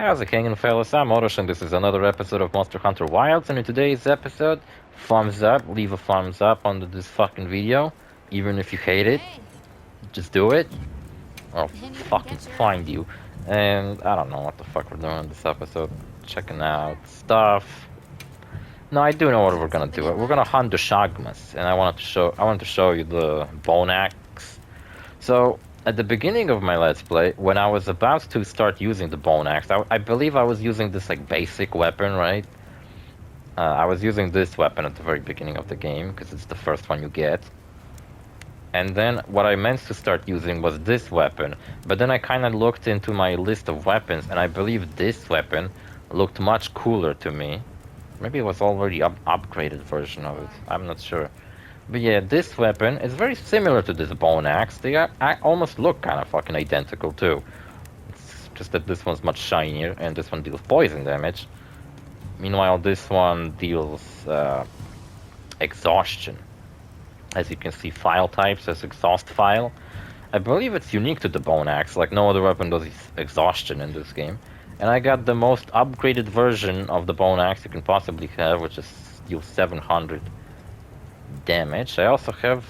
How's it hanging, fellas? I'm OrosZ, and this is another episode of Monster Hunter Wilds. And in today's episode, thumbs up, leave a thumbs up under this fucking video. Even if you hate it, just do it. I'll fucking find you. And I don't know what the fuck we're doing in this episode. Checking out stuff. No, I do know what we're gonna do. We're gonna hunt Doshagumas, and I wanted to show you the bone axe. So at the beginning of my Let's Play, when I was about to start using the bone axe, I believe I was using this like basic weapon, right? I was using this weapon at the very beginning of the game, because it's the first one you get. And then what I meant to start using was this weapon, but then I kind of looked into my list of weapons, and I believe this weapon looked much cooler to me. Maybe it was already upgraded version of it, I'm not sure. But yeah, this weapon is very similar to this bone axe. They almost look kind of fucking identical too. It's just that this one's much shinier and this one deals poison damage. Meanwhile, this one deals exhaustion. As you can see, file type says exhaust file. I believe it's unique to the bone axe, like no other weapon does exhaustion in this game. And I got the most upgraded version of the bone axe you can possibly have, which is deals 700 damage. I also have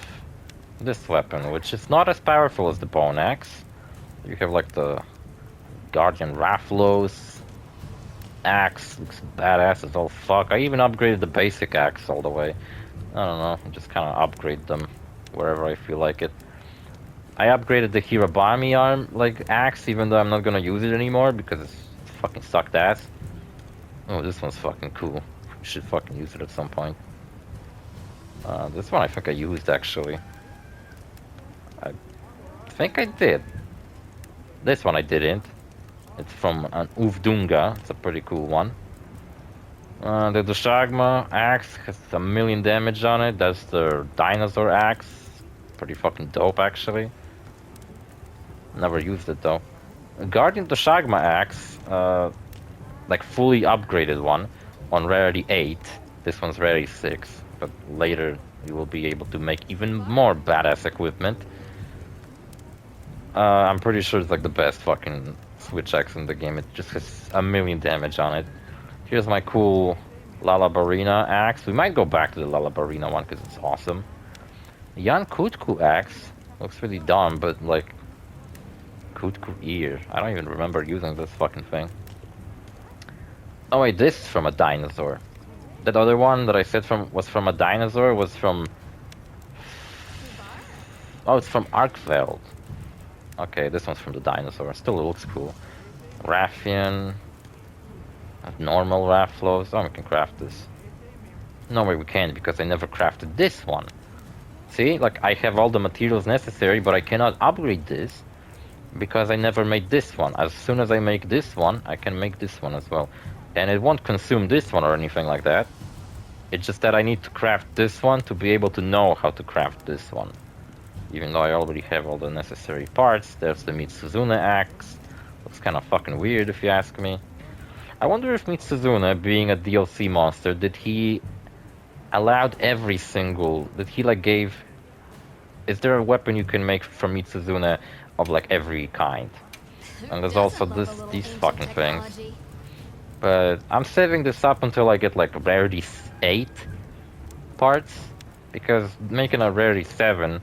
this weapon, which is not as powerful as the bone axe. You have like the Guardian Rafflos axe, looks badass as all fuck. I even upgraded the basic axe all the way. I don't know, I just kind of upgrade them wherever I feel like it. I upgraded the Hirabami arm, like axe, even though I'm not gonna use it anymore because it's fucking sucked ass. Oh, this one's fucking cool. We should fucking use it at some point. This one I think I used actually. I think I did. This one I didn't. It's from an Uvdunga. It's a pretty cool one. The Doshaguma axe has a million damage on it. That's the dinosaur axe. Pretty fucking dope actually. Never used it though. Guardian Doshaguma axe, like fully upgraded one, on rarity 8. This one's rarity 6. But later you will be able to make even more badass equipment. I'm pretty sure it's like the best fucking switch axe in the game. It just has a million damage on it. Here's my cool Lalabarina axe. We might go back to the Lalabarina one because it's awesome. Yan Kutku axe looks really dumb, but like Kutku ear. I don't even remember using this fucking thing. Oh wait, this is from a dinosaur. That other one that I said was from a dinosaur was from... Oh, it's from Arkveld. Okay, this one's from the dinosaur. Still looks cool. Raffian. Normal Rafflos. Oh, we can craft this. No way we can't, because I never crafted this one. See, like I have all the materials necessary, but I cannot upgrade this because I never made this one. As soon as I make this one, I can make this one as well. And it won't consume this one or anything like that. It's just that I need to craft this one to be able to know how to craft this one. Even though I already have all the necessary parts. There's the Mitsuzune axe. Looks kind of fucking weird if you ask me. I wonder if Mitsuzune, being a DLC monster, did he allowed every single... Did he like gave... Is there a weapon you can make from Mitsuzune of like every kind? And there's also these fucking things. But I'm saving this up until I get like rarity 8 parts, because making a rarity 7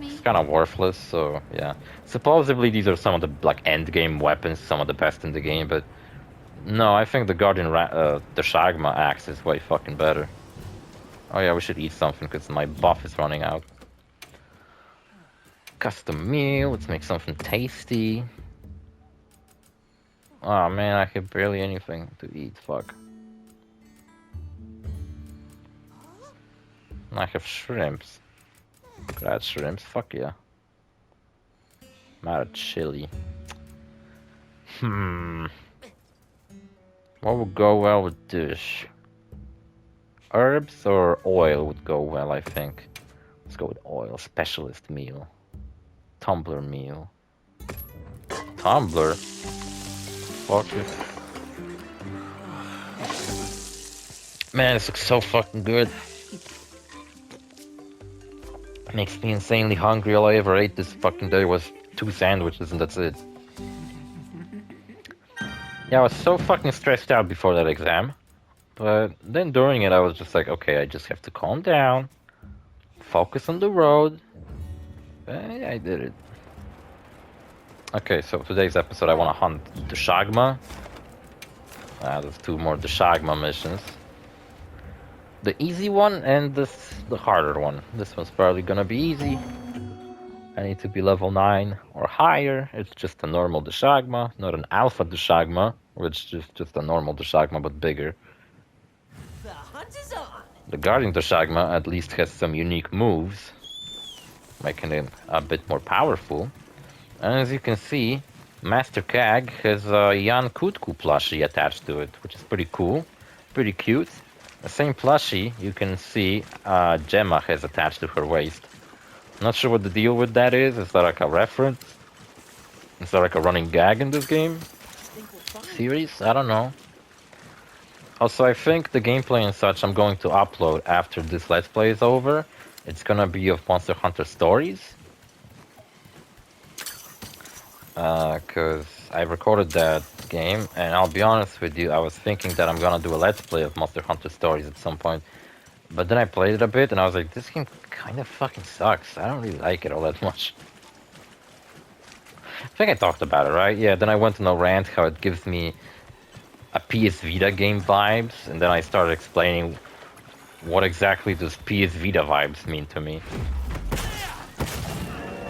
is kind of worthless, so yeah. Supposedly these are some of the like end game weapons, some of the best in the game, but no, I think the Doshaguma axe is way fucking better. Oh yeah, we should eat something because my buff is running out. Custom meal, let's make something tasty. Oh man, I have barely anything to eat, fuck. I have shrimps. Grad shrimps, fuck yeah. I'm out of chili. What would go well with dish? Herbs or oil would go well, I think. Let's go with oil. Specialist meal. Tumbler meal. Tumbler? Fuck it. Man, this looks so fucking good. Makes me insanely hungry. All I ever ate this fucking day was 2 sandwiches and that's it. Yeah, I was so fucking stressed out before that exam. But then during it, I was just like, okay, I just have to calm down, focus on the road. I did it. Okay, so today's episode, I want to hunt Doshagumas. There's 2 more Doshagumas missions. The easy one and the harder one. This one's probably gonna be easy. I need to be level 9 or higher. It's just a normal Doshaguma, not an alpha Doshaguma, which is just a normal Doshaguma but bigger. The hunt is on. The Guardian Doshaguma at least has some unique moves, making it a bit more powerful. And as you can see, Master Kag has a Yan Kutku plushie attached to it, which is pretty cool, pretty cute. The same plushie you can see Gemma has attached to her waist. Not sure what the deal with that is. Is that like a reference? Is that like a running gag in this game? Series? I don't know. Also, I think the gameplay and such I'm going to upload after this Let's Play is over. It's gonna be of Monster Hunter Stories. Because I recorded that game, and I'll be honest with you, I was thinking that I'm gonna do a Let's Play of Monster Hunter Stories at some point. But then I played it a bit, and I was like, this game kind of fucking sucks. I don't really like it all that much. I think I talked about it, right? Yeah, then I went on a rant how it gives me a PS Vita game vibes, and then I started explaining what exactly does PS Vita vibes mean to me.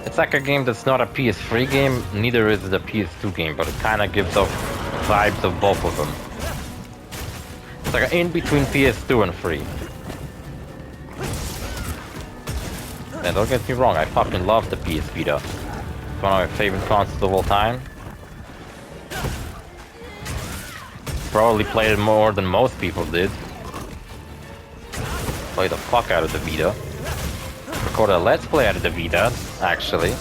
It's like a game that's not a PS3 game, neither is it a PS2 game, but it kind of gives off vibes of both of them. It's like an in-between PS2 and 3. And don't get me wrong, I fucking love the PS Vita. It's one of my favorite consoles of all time. Probably played it more than most people did. Played the fuck out of the Vita. Recorded a Let's Play out of the Vita, actually.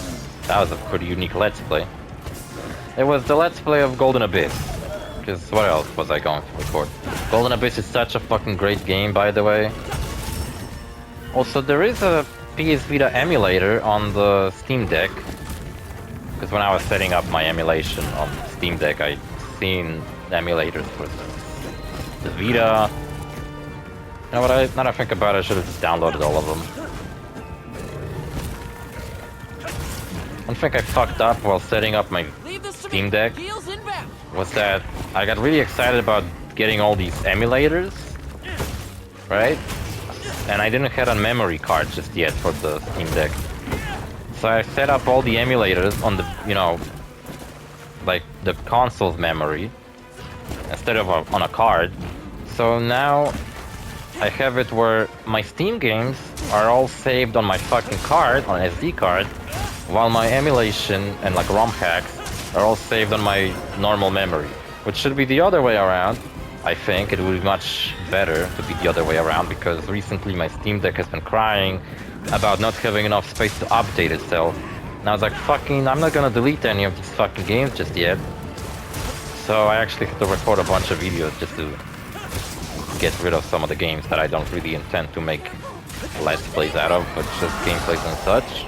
That was a pretty unique Let's Play. It was the Let's Play of Golden Abyss. Because what else was I going to record? Golden Abyss is such a fucking great game, by the way. Also, there is a PS Vita emulator on the Steam Deck. Because when I was setting up my emulation on Steam Deck, I'd seen emulators for the Vita. You know what, now that I think about it, I should have just downloaded all of them. One thing I fucked up while setting up my Steam Deck was that I got really excited about getting all these emulators, right? And I didn't have a memory card just yet for the Steam Deck. So I set up all the emulators on the, you know, like the console's memory instead of on a card. So now I have it where my Steam games are all saved on my fucking card, on an SD card, while my emulation and like ROM hacks are all saved on my normal memory. Which should be the other way around. I think it would be much better to be the other way around, because recently my Steam Deck has been crying about not having enough space to update itself. And I was like, fucking, I'm not gonna delete any of these fucking games just yet. So I actually had to record a bunch of videos just to get rid of some of the games that I don't really intend to make Let's Plays out of, but just gameplays and such.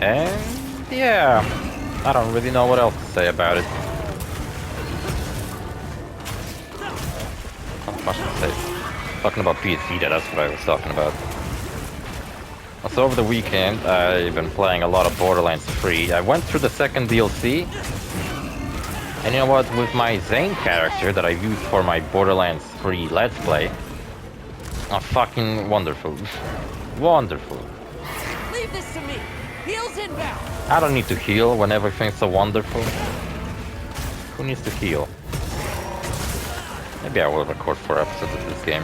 And yeah, I don't really know what else to say about it. Not much to say. Talking about PS Vita, that's what I was talking about. Also, over the weekend, I've been playing a lot of Borderlands 3. I went through the second DLC, and you know what? With my Zane character that I used for my Borderlands 3 Let's Play, fucking wonderful. Wonderful. Leave this to me. Heals inbound. I don't need to heal when everything's so wonderful. Who needs to heal? Maybe I will record 4 episodes of this game.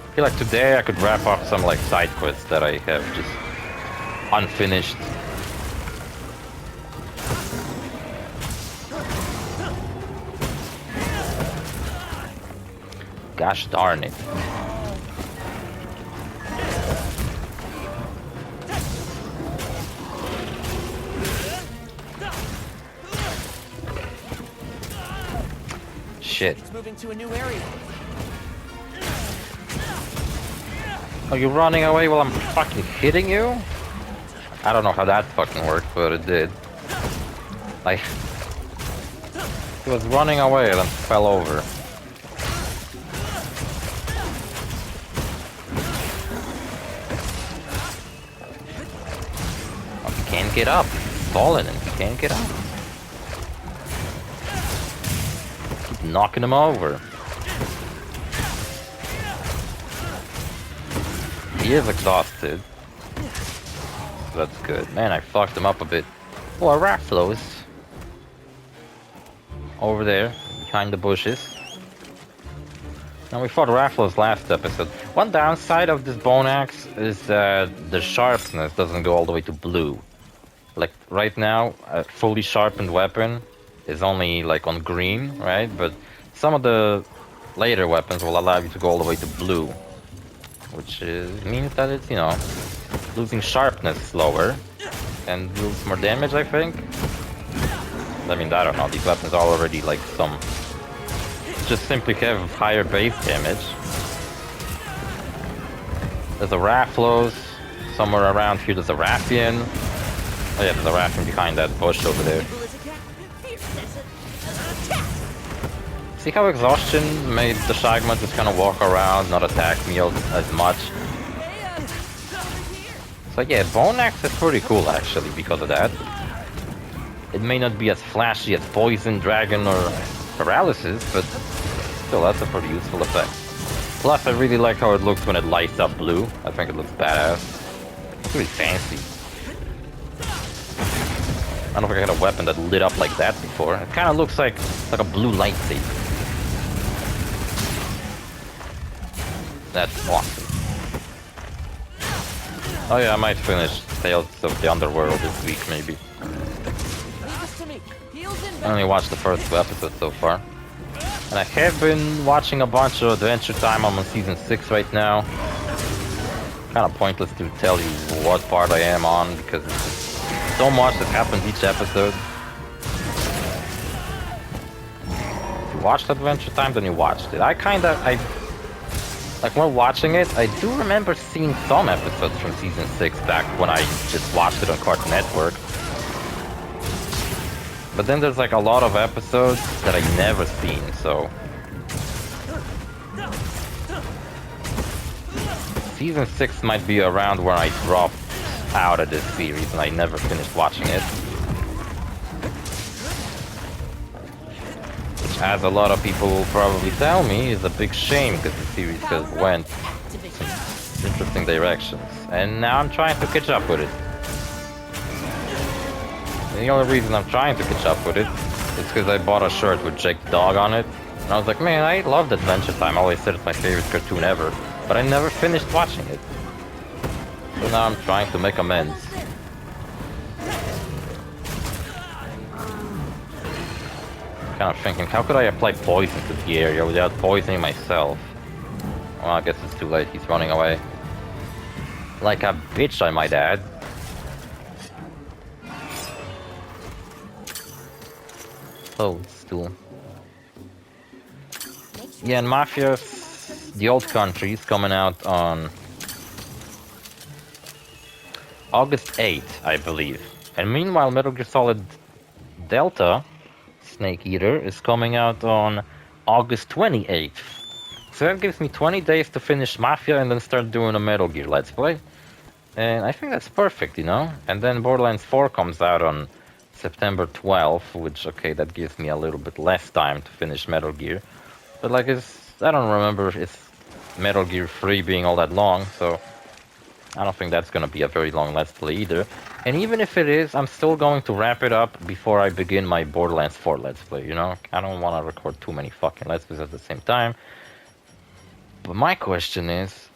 I feel like today I could wrap up some like side quests that I have just unfinished. Gosh darn it. shit. It's moving to a new area. Are you running away while I'm fucking hitting you? I don't know how that fucking worked, but it did. Like, he was running away and then fell over. Oh, he can't get up. He's falling and he can't get up. Keep knocking him over. He is exhausted. That's good. Man, I fucked him up a bit. Oh, a Rafflos. Over there, behind the bushes. Now, we fought Rafflos last episode. One downside of this bone axe is that the sharpness doesn't go all the way to blue. Like, right now, a fully sharpened weapon is only, like, on green, right? But some of the later weapons will allow you to go all the way to blue. Which means that it's, you know, losing sharpness slower and deals more damage, I think. I mean, I don't know, these weapons are already like some... just simply have higher base damage. There's a Rafflos, somewhere around here there's a Raffian. Oh yeah, there's a Raffian behind that bush over there. See how exhaustion made the Doshagumas just kind of walk around, not attack me as much. So yeah, Bone Axe is pretty cool actually because of that. It may not be as flashy as Poison, Dragon, or Paralysis, but still that's a pretty useful effect. Plus I really like how it looks when it lights up blue. I think it looks badass. It's really fancy. I don't think I had a weapon that lit up like that before. It kind of looks like a blue lightsaber. That's awesome. Oh yeah, I might finish Tales of the Underworld this week, maybe. I only watched the first 2 episodes so far. And I have been watching a bunch of Adventure Time. I'm on season 6 right now. Kind of pointless to tell you what part I am on, because there's so much that happens each episode. If you watched Adventure Time, then you watched it. Like, while watching it, I do remember seeing some episodes from Season 6 back when I just watched it on Cartoon Network. But then there's like a lot of episodes that I never seen, so... Season 6 might be around where I dropped out of this series and I never finished watching it. As a lot of people will probably tell me, is a big shame because the series has went some interesting directions. And now I'm trying to catch up with it. The only reason I'm trying to catch up with it is because I bought a shirt with Jake the Dog on it. And I was like, man, I loved Adventure Time. I always said it's my favorite cartoon ever. But I never finished watching it. So now I'm trying to make amends. Kind of thinking, how could I apply poison to the area without poisoning myself? Well, I guess it's too late. He's running away. Like a bitch, I might add. Oh, still. Yeah, and Mafia, the old country, is coming out on August 8th, I believe. And meanwhile, Metal Gear Solid Delta, Snake Eater, is coming out on August 28th. So that gives me 20 days to finish Mafia and then start doing a Metal Gear Let's Play. And I think that's perfect, you know? And then Borderlands 4 comes out on September 12th, which, okay, that gives me a little bit less time to finish Metal Gear. But, like, I don't remember it's Metal Gear 3 being all that long, so I don't think that's gonna be a very long Let's Play either. And even if it is, I'm still going to wrap it up before I begin my Borderlands 4 Let's Play, you know? I don't want to record too many fucking Let's Plays at the same time. But my question is,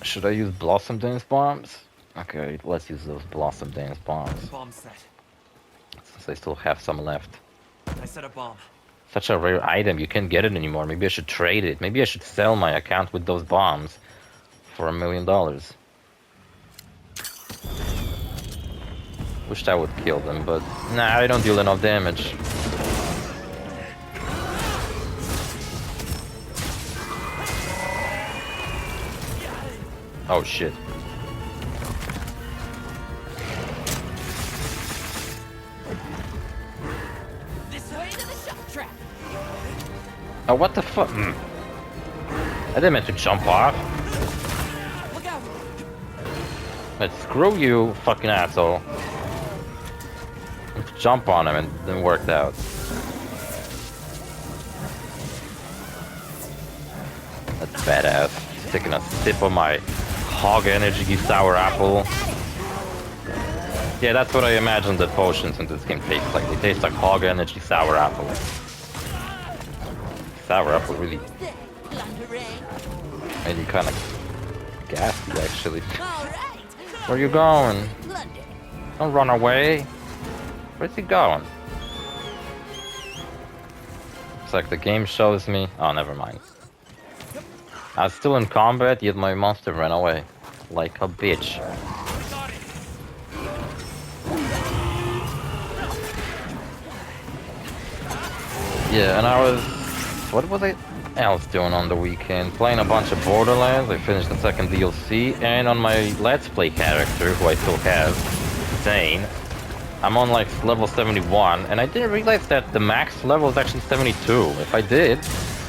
should I use Blossom Dance Bombs? Okay, let's use those Blossom Dance Bombs. Bomb set. Since I still have some left. I set a bomb. Such a rare item, you can't get it anymore. Maybe I should trade it. Maybe I should sell my account with those bombs for $1 million. Wish that would kill them, but nah, I don't deal enough damage. Oh shit. This way to the shop track. Oh, what the fuck? I didn't mean to jump off. Look out. But screw you, fucking asshole. Jump on him and it didn't work out. That's badass. Just taking a sip of my hog energy sour apple. Yeah, that's what I imagine the potions in this game taste like. They taste like hog energy sour apple. Sour apple really made me kind of gassy, actually. Where you going? Don't run away. Where's he going? It's like the game shows me. Oh, never mind. I was still in combat, yet my monster ran away. Like a bitch. Yeah, and I was... What was I else doing on the weekend? Playing a bunch of Borderlands. I finished the second DLC. And on my Let's Play character, who I still have, Zane, I'm on like level 71. And I didn't realize that the max level is actually 72. If I did,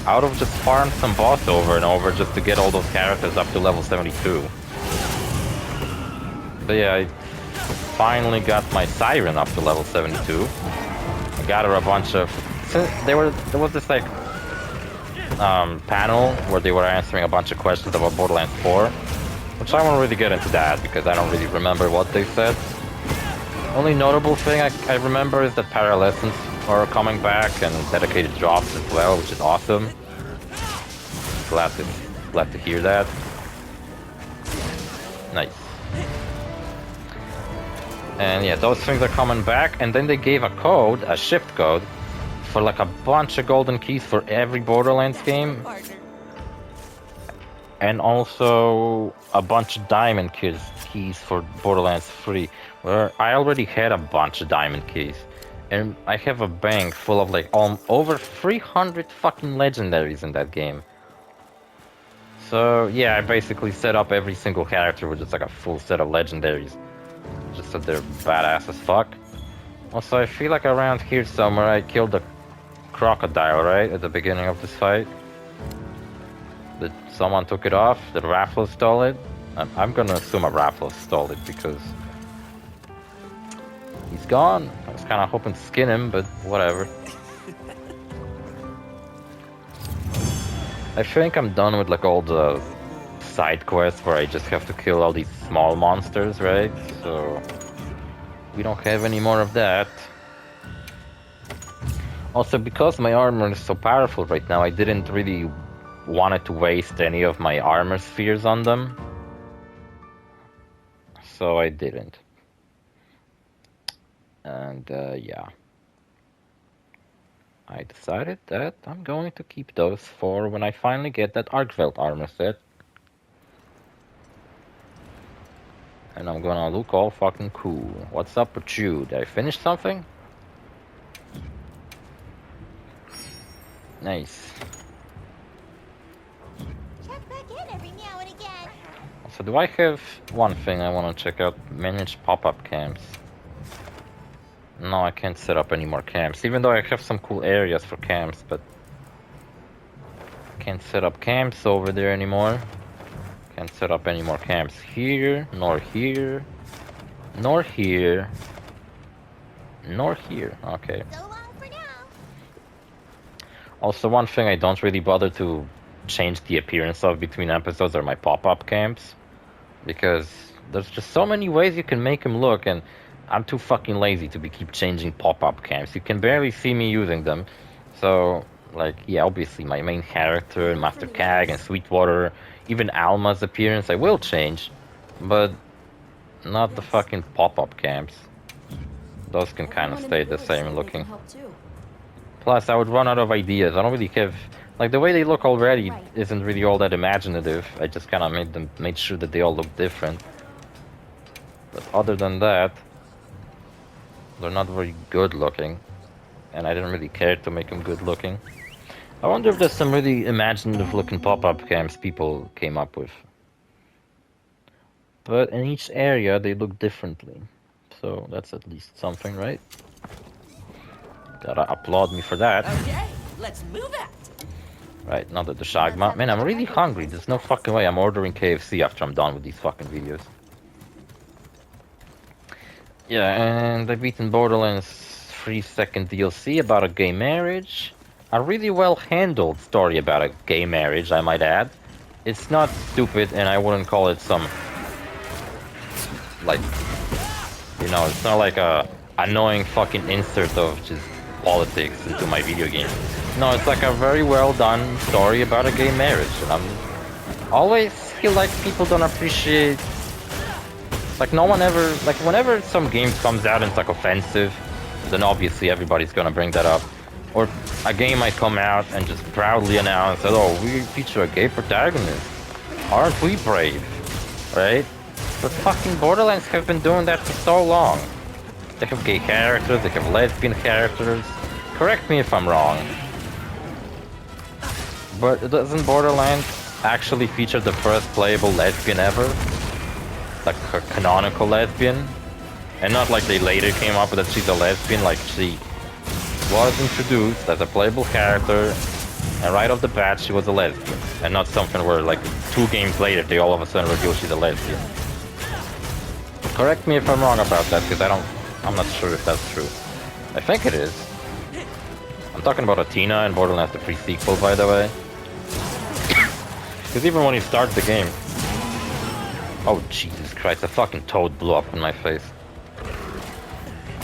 I would have just farmed some boss over and over just to get all those characters up to level 72. But yeah, I finally got my Siren up to level 72. I got her a bunch of... There was this like panel where they were answering a bunch of questions about Borderlands 4, which I won't really get into that because I don't really remember what they said. Only notable thing I remember is that Paralescents are coming back and dedicated drops as well, which is awesome. Glad to hear that. Nice. And yeah, those things are coming back, and then they gave a code, a shift code, for like a bunch of golden keys for every Borderlands game. And also a bunch of diamond keys for Borderlands 3, where I already had a bunch of diamond keys. And I have a bank full of like over 300 fucking legendaries in that game. So yeah, I basically set up every single character with just like a full set of legendaries. Just so they're badass as fuck. Also, I feel like around here somewhere I killed the crocodile, right? At the beginning of this fight. Did someone took it off? Did Raffles stole it? I'm gonna assume a Raffles stole it because he's gone. I was kinda hoping to skin him, but whatever. I think I'm done with like all the side quests where I just have to kill all these small monsters, right? So we don't have any more of that. Also, because my armor is so powerful right now, I didn't really want to waste any of my armor spheres on them. So I didn't. And yeah. I decided that I'm going to keep those for when I finally get that Arcveld armor set. And I'm gonna look all fucking cool. What's up with you? Did I finish something? Nice. Check back in every now and again. So do I have one thing I want to check out? Manage pop-up camps. No, I can't set up any more camps, even though I have some cool areas for camps, but can't set up camps over there anymore. Can't set up any more camps here, nor here, nor here, nor here. Okay. So long for now. Also, one thing I don't really bother to change the appearance of between episodes are my pop-up camps, because there's just so many ways you can make them look, and I'm too fucking lazy to keep changing pop-up camps. You can barely see me using them. So, like, yeah, obviously my main character, Master Kag and Sweetwater, even Alma's appearance I will change, but not the fucking pop-up camps. Those can kind of stay the same looking. Plus, I would run out of ideas. I don't really have... Like, the way they look already isn't really all that imaginative. I just kind of made sure that they all look different. But other than that, they're not very good looking. And I didn't really care to make them good looking. I wonder if there's some really imaginative looking pop-up camps people came up with. But in each area, they look differently. So that's at least something, right? Gotta applaud me for that. Okay, let's move out. Right, not the Doshaguma. Man, I'm really hungry. There's no fucking way I'm ordering KFC after I'm done with these fucking videos. Yeah, and I've beaten Borderlands 3 second DLC about a gay marriage. A really well handled story about a gay marriage, I might add. It's not stupid, and I wouldn't call it some, like, you know, it's not like a annoying fucking insert of just politics into my video game. No, it's like a very well done story about a gay marriage, and I'm always feel like people don't appreciate. Like no one ever, like whenever some game comes out and it's like offensive, then obviously everybody's gonna bring that up. Or a game might come out and just proudly announce that, oh, we feature a gay protagonist. Aren't we brave? Right? But fucking Borderlands have been doing that for so long. They have gay characters, they have lesbian characters. Correct me if I'm wrong. But doesn't Borderlands actually feature the first playable lesbian ever? Like a canonical lesbian? And not like they later came up with that she's a lesbian, like she was introduced as a playable character, and right off the bat she was a lesbian. And not something where like 2 games later they all of a sudden reveal she's a lesbian. Correct me if I'm wrong about that, because I'm not sure if that's true. I think it is. I'm talking about Athena and Borderlands the pre-sequel, by the way. Because even when you start the game... Oh, Jesus Christ, a fucking toad blew up in my face.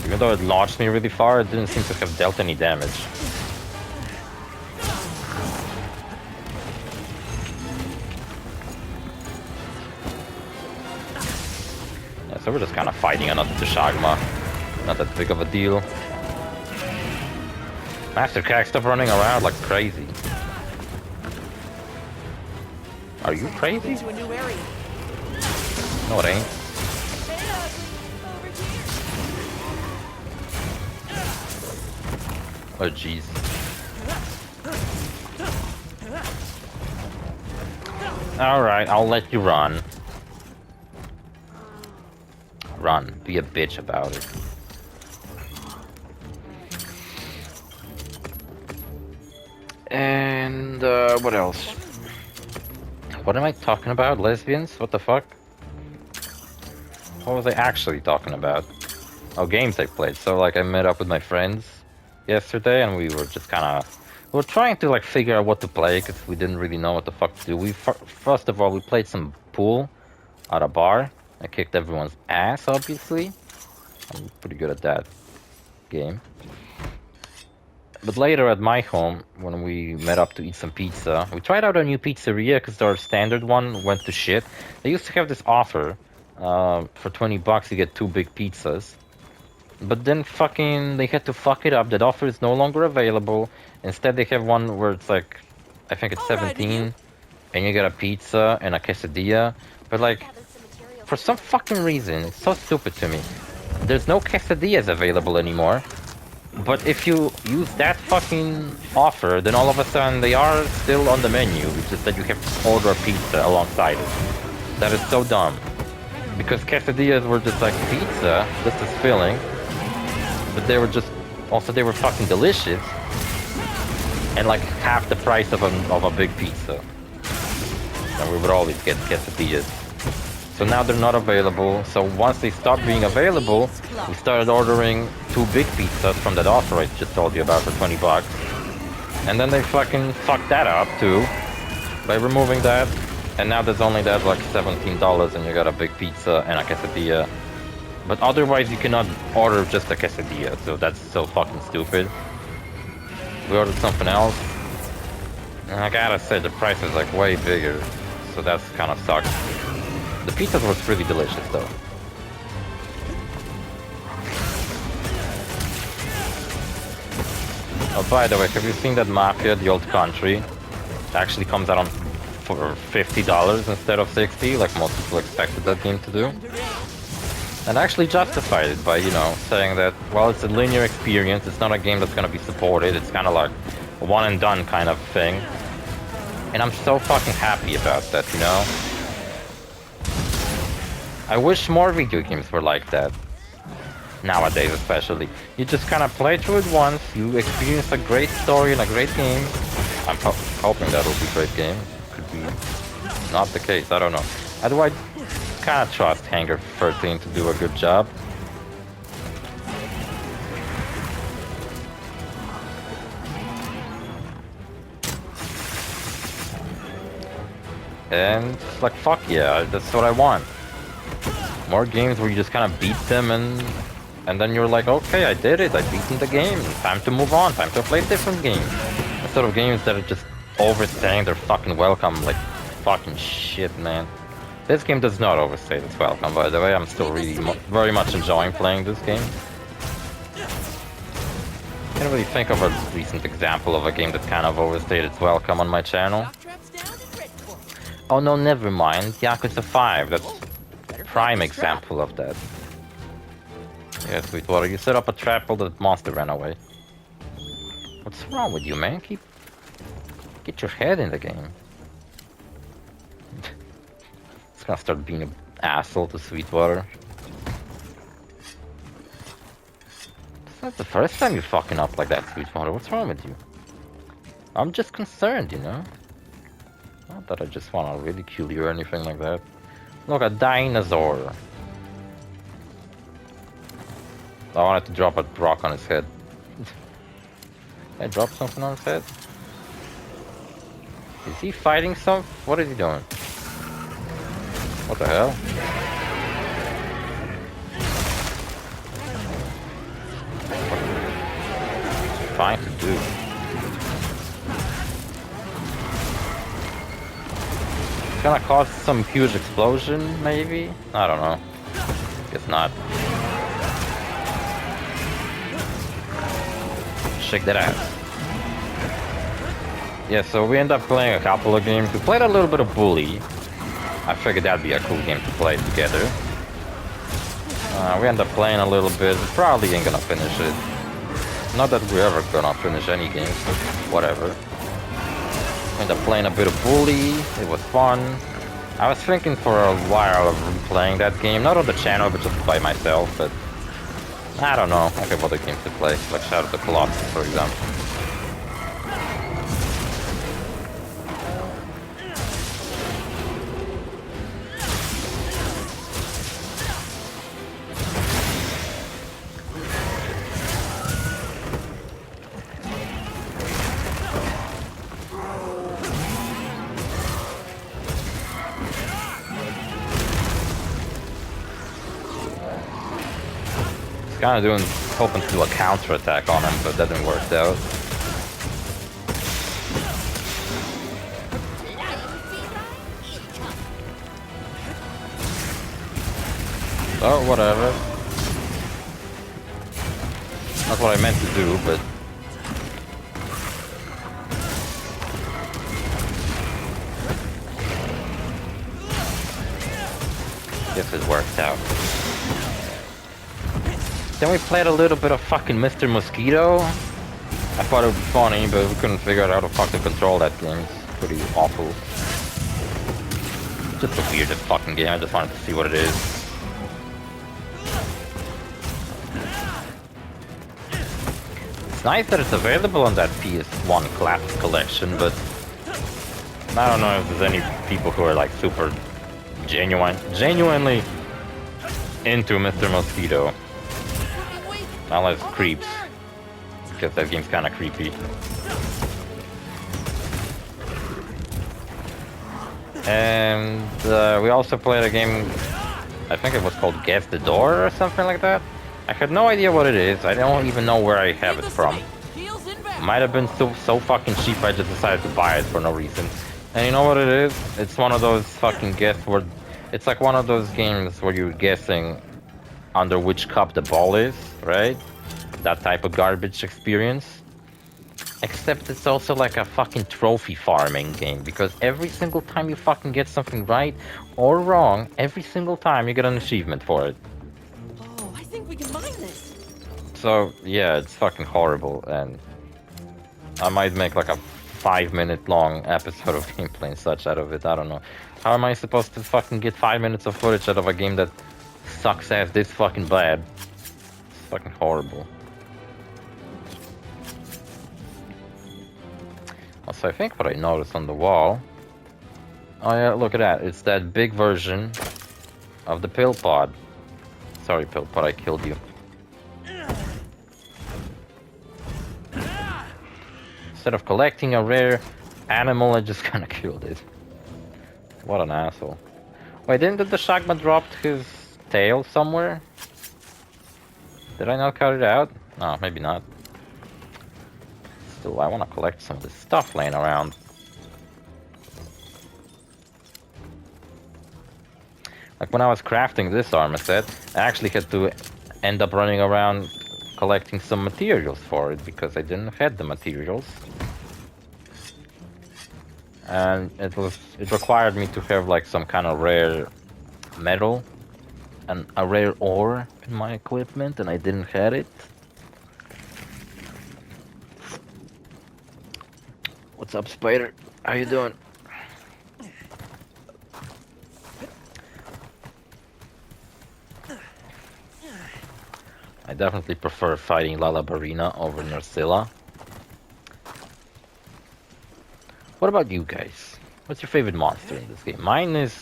Even though it launched me really far, it didn't seem to have dealt any damage. Yeah, so we're just kind of fighting another Doshaguma. Not that big of a deal. Master Cack, stop running around like crazy. Are you crazy? To a new area. No, it ain't. Oh, jeez. Alright, I'll let you run. Run. Be a bitch about it. And, what else? What am I talking about? Lesbians? What the fuck? What was I actually talking about? Oh, games I played. So, like, I met up with my friends yesterday, and we were just kind of... We were trying to, like, figure out what to play, because we didn't really know what the fuck to do. First of all, we played some pool at a bar. I kicked everyone's ass, obviously. I'm pretty good at that game. But later at my home, when we met up to eat some pizza, we tried out a new pizzeria, because our standard one went to shit. They used to have this offer, for 20 bucks you get 2 big pizzas. But then fucking, they had to fuck it up. That offer is no longer available. Instead they have one where it's like, I think it's 17, and you get a pizza and a quesadilla. But like, for some fucking reason, it's so stupid to me. There's no quesadillas available anymore. But if you use that fucking offer, then all of a sudden they are still on the menu. It's just that you have to order a pizza alongside it. That is so dumb. Because quesadillas were just like pizza, just as filling. But they were just, also they were fucking delicious. And like half the price of a big pizza. And we would always get quesadillas. So now they're not available. So once they stopped being available, we started ordering 2 big pizzas from that offer I just told you about for 20 bucks. And then they fucking fucked that up too. By removing that. And now there's only that like $17 and you got a big pizza and a quesadilla. But otherwise you cannot order just a quesadilla, so that's so fucking stupid. We ordered something else. And I gotta say the price is like way bigger. So that's kind of sucks. The pizzas was really delicious though. Oh, by the way, have you seen that Mafia, the old country? It actually comes out on for $50 instead of $60, like most people expected that game to do. And actually justified it by, you know, saying that, well, it's a linear experience, it's not a game that's gonna be supported, it's kind of like a one and done kind of thing. And I'm so fucking happy about that, you know? I wish more video games were like that. Nowadays, especially. You just kind of play through it once, you experience a great story and a great game. I'm hoping that'll be a great game. Could be not the case, I don't know. Otherwise, kind of trust Hangar 13 to do a good job. And like, fuck yeah, that's what I want. More games where you just kind of beat them and then you're like, okay, I did it, I beaten the game, time to move on, time to play different games. Instead of games that are just overstaying their fucking welcome, like fucking shit, man. This game does not overstay its welcome, by the way. I'm still really very much enjoying playing this game. Can't really think of a recent example of a game that kind of overstayed its welcome on my channel. Oh no, never mind. Yakuza 5, that's a prime example of that. Yeah, Sweetwater, you set up a trap while the monster ran away. What's wrong with you, man? Get your head in the game. It's gonna start being an asshole to Sweetwater. It's not the first time you're fucking up like that, Sweetwater. What's wrong with you? I'm just concerned, you know? Not that I just wanna ridicule you or anything like that. Look, a dinosaur. I wanted to drop a rock on his head. Did I drop something on his head? Is he fighting some? What is he doing? What the hell? What's he trying to do? It's gonna cause some huge explosion, maybe? I don't know. Guess not. Shake that ass. Yeah, so we end up playing a couple of games. We played a little bit of Bully. I figured that'd be a cool game to play together. We end up playing a little bit. We probably ain't gonna finish it. Not that we're ever gonna finish any games, but whatever. We end up playing a bit of Bully. It was fun. I was thinking for a while of replaying that game. Not on the channel, but just by myself. But I don't know. I have other games to play, like Shadow of the Colossus, for example. Kind of hoping to do a counter attack on him, but that didn't work out. Oh, whatever. That's what I meant to do, but guess it worked out. Then we played a little bit of fucking Mr. Mosquito. I thought it would be funny, but we couldn't figure out how to fucking control that game. It's pretty awful. Just a weird fucking game, I just wanted to see what it is. It's nice that it's available on that PS1 Classic Collection, but I don't know if there's any people who are like super genuinely into Mr. Mosquito. Unless creeps, because that game's kind of creepy. And we also played a game, I think it was called Guess the Door or something like that. I had no idea what it is. I don't even know where I have it from. Might have been so fucking cheap I just decided to buy it for no reason. And you know what it is? It's one of those fucking it's like one of those games where you're guessing under which cup the ball is, right? That type of garbage experience. Except it's also like a fucking trophy farming game, because every single time you fucking get something right or wrong, every single time you get an achievement for it. Oh, I think we can mine this. So, yeah, it's fucking horrible, and I might make like a 5-minute long episode of gameplay and such out of it, I don't know. How am I supposed to fucking get 5 minutes of footage out of a game that sucks ass this fucking bad? It's fucking horrible. Also, I think what I noticed on the wall... Oh yeah, look at that. It's that big version of the pill pod. Sorry, pill pod, I killed you. Instead of collecting a rare animal, I just kinda killed it. What an asshole. Wait, didn't the Doshagumas drop his tail somewhere? Did I not cut it out? No, maybe not. Still, I wanna collect some of this stuff laying around. Like when I was crafting this armor set, I actually had to end up running around collecting some materials for it because I didn't have the materials. And it required me to have like some kind of rare metal and a rare ore in my equipment, and I didn't have it. What's up, Spider? How you doing? I definitely prefer fighting Lalabarina over Nursilla. What about you guys? What's your favorite monster in this game? Mine is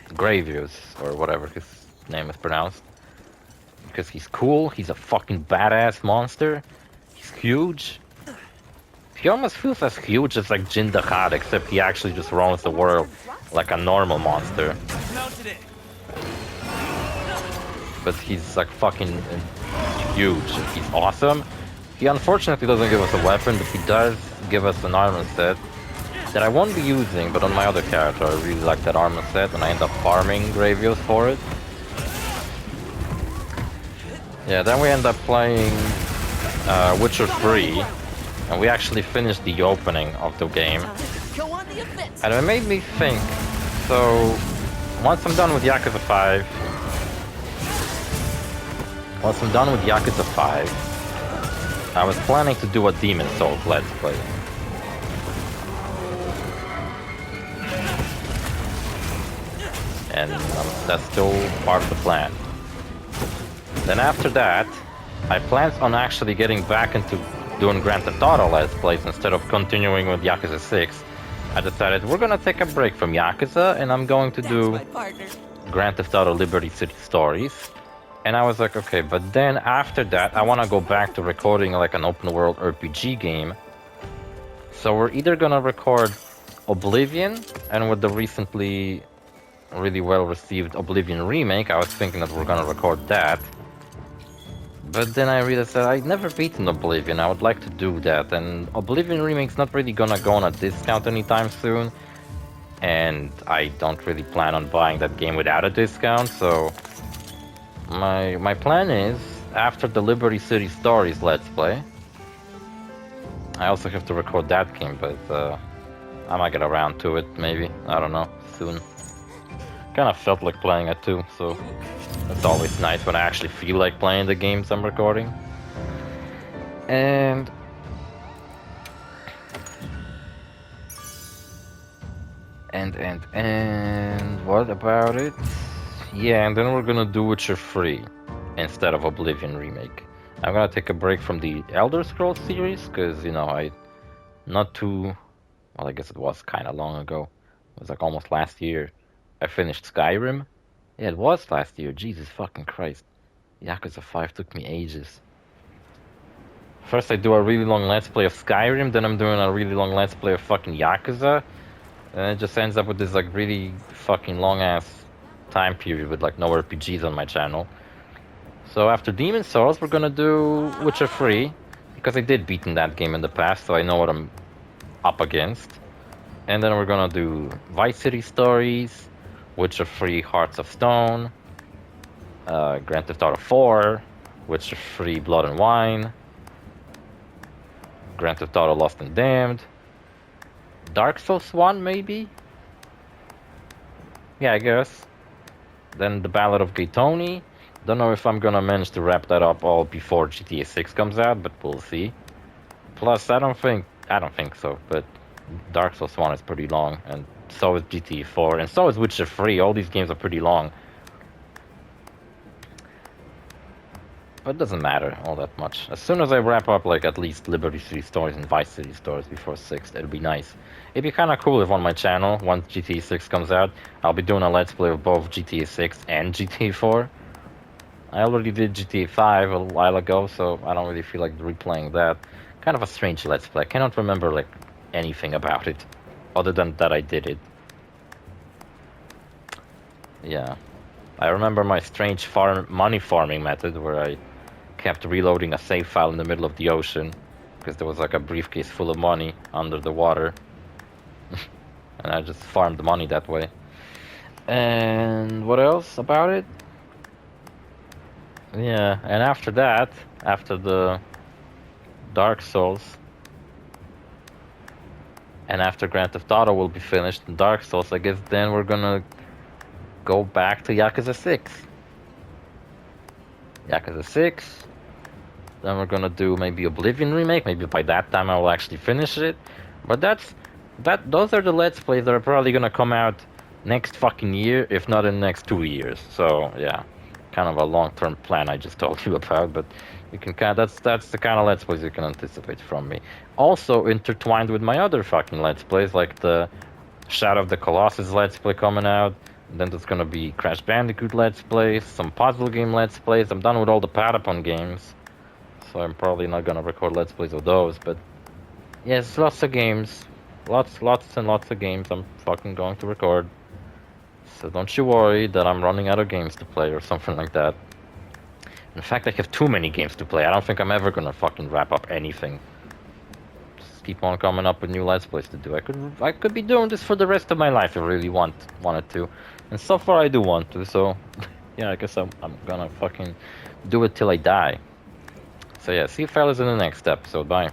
Gravius, or whatever his name is pronounced. Because he's cool, he's a fucking badass monster. He's huge. He almost feels as huge as like Jindahad, except he actually just roams the world like a normal monster. But he's like fucking huge. He's awesome. He unfortunately doesn't give us a weapon, but he does give us an armor set that I won't be using, but on my other character I really like that armor set, and I end up farming Gravios for it. Yeah, then we end up playing Witcher 3, and we actually finished the opening of the game. And it made me think, so once I'm done with Yakuza 5, I was planning to do a Demon Souls Let's Play. And that's still part of the plan. Then after that, I planned on actually getting back into doing Grand Theft Auto Let's Plays instead of continuing with Yakuza 6. I decided we're gonna take a break from Yakuza, and I'm going to do Grand Theft Auto Liberty City Stories. And I was like, okay, but then after that, I want to go back to recording like an open world RPG game. So we're either gonna record Oblivion, and with the recently really well received Oblivion remake, I was thinking that we're gonna record that. But then I realized that I'd never beaten Oblivion, I would like to do that, and Oblivion remake's not really gonna go on a discount anytime soon. And I don't really plan on buying that game without a discount, so... My plan is, after the Liberty City Stories Let's Play, I also have to record that game, but I might get around to it, maybe, I don't know, soon. Kinda felt like playing it too, so it's always nice when I actually feel like playing the games I'm recording. And... what about it? Yeah, and then we're gonna do Witcher 3 instead of Oblivion remake. I'm gonna take a break from the Elder Scrolls series, because, you know, well, I guess it was kinda long ago. It was like almost last year. I finished Skyrim. Yeah, it was last year, Jesus fucking Christ. Yakuza 5 took me ages. First I do a really long Let's Play of Skyrim, then I'm doing a really long Let's Play of fucking Yakuza. And it just ends up with this like really fucking long ass time period with like no RPGs on my channel. So after Demon Souls, we're gonna do Witcher 3, because I did beaten that game in the past, so I know what I'm up against. And then we're gonna do Vice City Stories, Witcher 3 Hearts of Stone, Grand Theft Auto 4, Witcher 3 Blood and Wine, Grand Theft Auto Lost and Damned, Dark Souls 1 maybe? Yeah, I guess. Then the Ballad of Gay Tony. Don't know if I'm gonna manage to wrap that up all before GTA 6 comes out, but we'll see. Plus, I don't think so, but Dark Souls 1 is pretty long, and so is GTA 4, and so is Witcher 3. All these games are pretty long. But it doesn't matter all that much. As soon as I wrap up, like, at least Liberty City stories and Vice City stories before 6, it'd be nice. It'd be kind of cool if on my channel, once GTA 6 comes out, I'll be doing a Let's Play of both GTA 6 and GTA 4. I already did GTA 5 a while ago, so I don't really feel like replaying that. Kind of a strange Let's Play. I cannot remember, like, anything about it, other than that I did it. Yeah. I remember my strange money farming method, where I kept reloading a save file in the middle of the ocean, because there was like a briefcase full of money under the water. And I just farmed the money that way. And what else about it? Yeah, and after that, after the Dark Souls, and after Grand Theft Auto will be finished in Dark Souls, I guess then we're gonna go back to Yakuza 6. Yakuza 6. Then we're gonna do maybe Oblivion remake. Maybe by that time I will actually finish it. But those are the Let's Plays that are probably gonna come out next fucking year, if not in the next 2 years. So yeah, kind of a long-term plan I just told you about. But you can that's the kind of Let's Plays you can anticipate from me. Also intertwined with my other fucking Let's Plays, like the Shadow of the Colossus Let's Play coming out. And then there's gonna be Crash Bandicoot Let's Plays, some puzzle game Let's Plays. I'm done with all the Patapon games, so I'm probably not gonna record Let's Plays of those. But yes, lots of games, lots and lots of games I'm fucking going to record. So don't you worry that I'm running out of games to play or something like that. In fact, I have too many games to play. I don't think I'm ever gonna fucking wrap up anything. Just keep on coming up with new Let's Plays to do. I could be doing this for the rest of my life if I really wanted to. And so far I do want to, so yeah, I guess I'm gonna fucking do it till I die. So yeah, see you fellas in the next episode. Bye.